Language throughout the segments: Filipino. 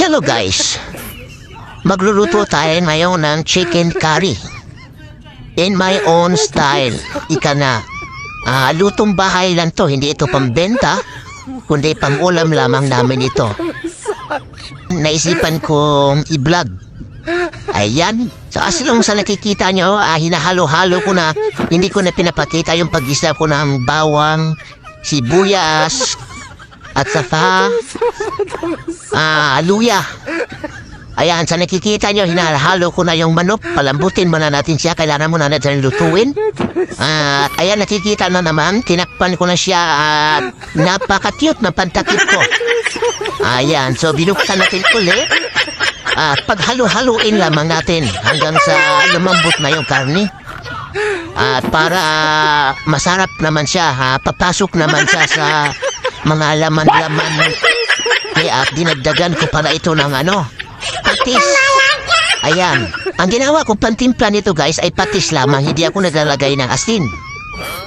Hello guys, magluluto tayo ngayon ng chicken curry in my own style. Ika na, lutong bahay lang to, hindi ito pambenta, kundi pang-ulam lamang namin ito. Naisipan kong i-vlog. Ayan, so asilong sa nakikita nyo, hinahalo-halo ko na, hindi ko na pinapakita yung pag-isa ko ng bawang, sibuyas, at saka luya. Ayan, sa nakikita nyo, hinahalo ko na yung manok. Palambutin muna natin siya, kailangan muna natin lutuin. At ayan, nakikita na naman, tinakpan ko na siya at napaka-cute na pantakip ko. Ayan, so binuksan natin ulit. At paghalo-haluin lamang natin hanggang sa lumambot na yung karne. At para masarap naman siya, papasok naman siya sa mga laman-laman. Kaya dinagdagan ko para ito ng patis. Ayan, ang ginawa ko pantimpla nito guys ay patis lamang, hindi ako naglalagay ng asin.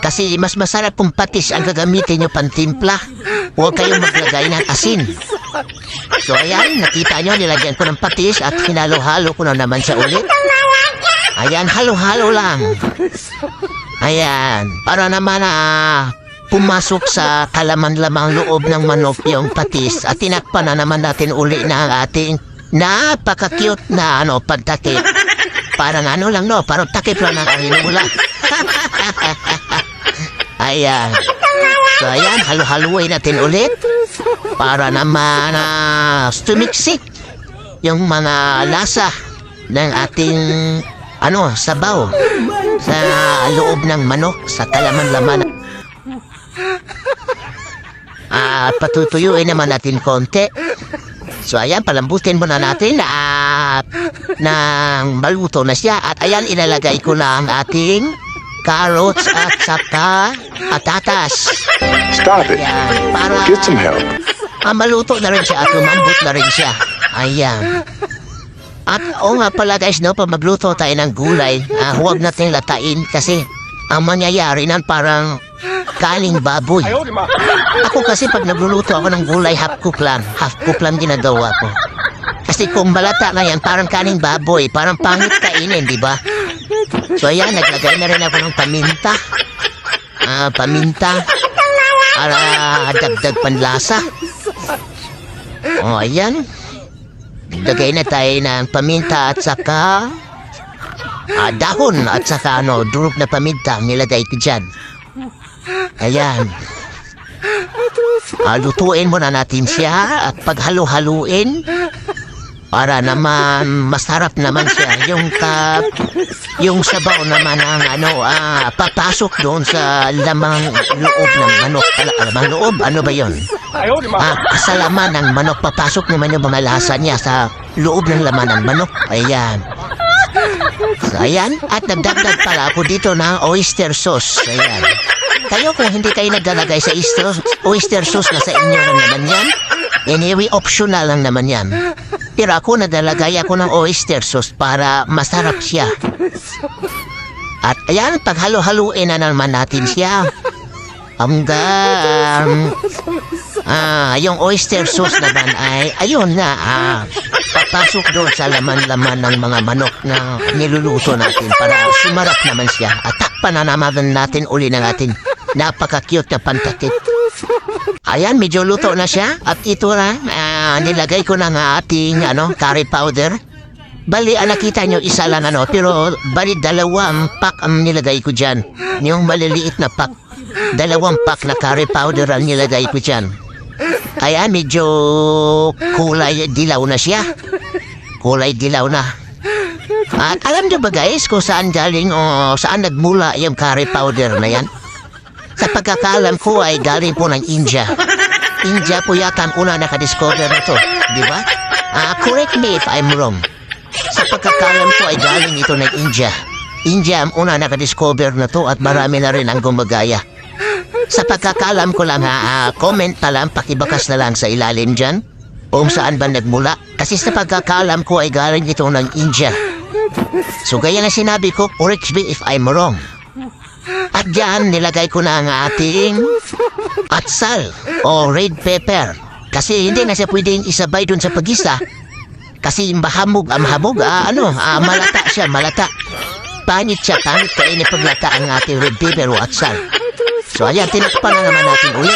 Kasi mas masarap kung patis ang gagamitin nyo pantimpla. Huwag kayong maglagay ng asin. So ayan, nakita nyo, nilagyan ko ng patis at hinalo-halo ko na naman siya ulit. Ayan, halo-halo lang. Ayan, para naman pumasok sa kalaman-lamang loob ng manok yung patis at tinakpan na naman natin uli na ang ating napaka-cute na pantakip. Parang lang parang takip lang ng ahinula. Ayan. So ayan, halo-haluin natin ulit para naman tumiksik yung mga lasa ng ating sabaw sa loob ng manok, sa kalaman-laman. Patutuyuin naman natin konti. So ayan, palambutin muna natin nang maluto na siya. At ayan, ilalagay ko na ang ating carrots at saka patatas. Stop it. Ayan, para Get some help. maluto na rin siya at lumambot na rin siya. Ayan. At nga pala guys, pag magluto tayo ng gulay, huwag natin latain kasi ang mangyayari nan parang kaning baboy. Ako kasi pag nagluluto ako ng gulay, half cook lang ginagawa ko. Kasi kung balata na yan, parang kaning baboy, parang pangit kainin, di ba? So ayan, naglagay na rin ako ng paminta. Paminta para dagdag panlasa. O ayan, naglagay na tayo ng paminta at saka dahon at saka durog na paminta nilagay ko dyan. Ayan. Lutuin muna natin siya at paghalo-haluin para naman masarap naman siya. Yung sabaw naman ang papasok doon sa lamang loob ng manok. Lamang loob? Ano ba yun? Sa laman ng manok, papasok naman yung mga lasa niya sa loob ng laman ng manok. Ayan. So, ayan. At nagdagdag pala ako dito ng oyster sauce. Ayan. Kayo kung hindi kayo naglalagay sa oyster sauce na sa inyo lang naman yan, anyway, optional lang naman yan. Pero ako naglalagay ako ng oyster sauce para masarap siya. At ayan, paghalo-haluin na naman natin siya. Hanggang yung oyster sauce naman ay ayun na papasok doon sa laman-laman ng mga manok na niluluto natin para sumarap naman siya. At takpan na naman natin uli ng ating napaka-cute na pantakip. Ayan, medyo luto na siya. At ito na, nilagay ko na nga ating curry powder. Bali, nakita nyo, isa lang pero bali 2 pack ang nilagay ko dyan. Yung maliliit na pack, 2 pack na curry powder ang nilagay ko dyan. Ayan, medyo kulay dilaw na siya. Kulay dilaw na. At alam nyo ba guys kung saan galing o saan nagmula yung curry powder na yan? Sa pagkakalam ko ay galing po ng India. India po yata ang una nakadiscover na to, di ba? Correct me if I'm wrong. Sa pagkakalam ko ay galing ito ng India. India ang una nakadiscover na to at marami na rin ang gumagaya. Sa pagkakalam ko lang comment na lang, pakibakas na lang sa ilalim dyan kung saan ba nagmula. Kasi sa pagkakalam ko ay galing ito ng India. So gaya na sinabi ko, correct me if I'm wrong. At dyan, nilagay ko na ang ating atsal o red pepper. Kasi hindi na siya pwedeng isabay dun sa pagisa. Kasi mahamog, malata siya, malata. Pangit siya, pangit kainin paglata ang ating red pepper o atsal. So ayan, tinakpan na naman natin uli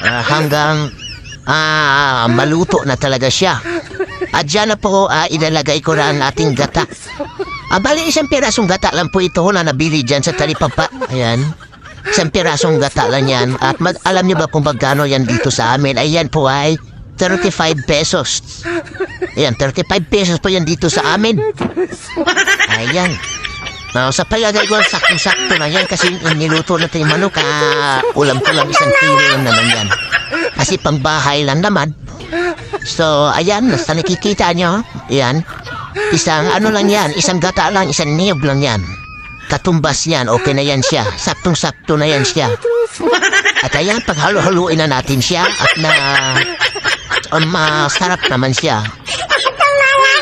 hanggang maluto na talaga siya. At dyan na po ilalagay ko na ang ating gata. Bali, isang pirasong gata lang po ito na nabili dyan sa talipapa. Ayan. Isang pirasong gata lang yan. At alam niyo ba kung magkano yan dito sa amin? Ayan po ay 35 pesos. Ayan, 35 pesos po yan dito sa amin. Ayan. Sa palagay ko, saktong-sakto na yan kasi niluto natin yung manok. Ulam ko lang 1 kilo lang naman yan. Kasi pangbahay lang naman. So, ayan, sa nakikita nyo, ayan, isang lang yan, isang gata lang, isang niyog lang yan. Katumbas yan, okay na yan siya. Saktong-sakto na yan siya. At ayan, paghalo-haluin na natin siya at masarap naman siya.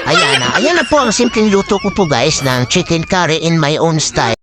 Ayan na po ang simpleng luto ko po guys ng chicken curry in my own style.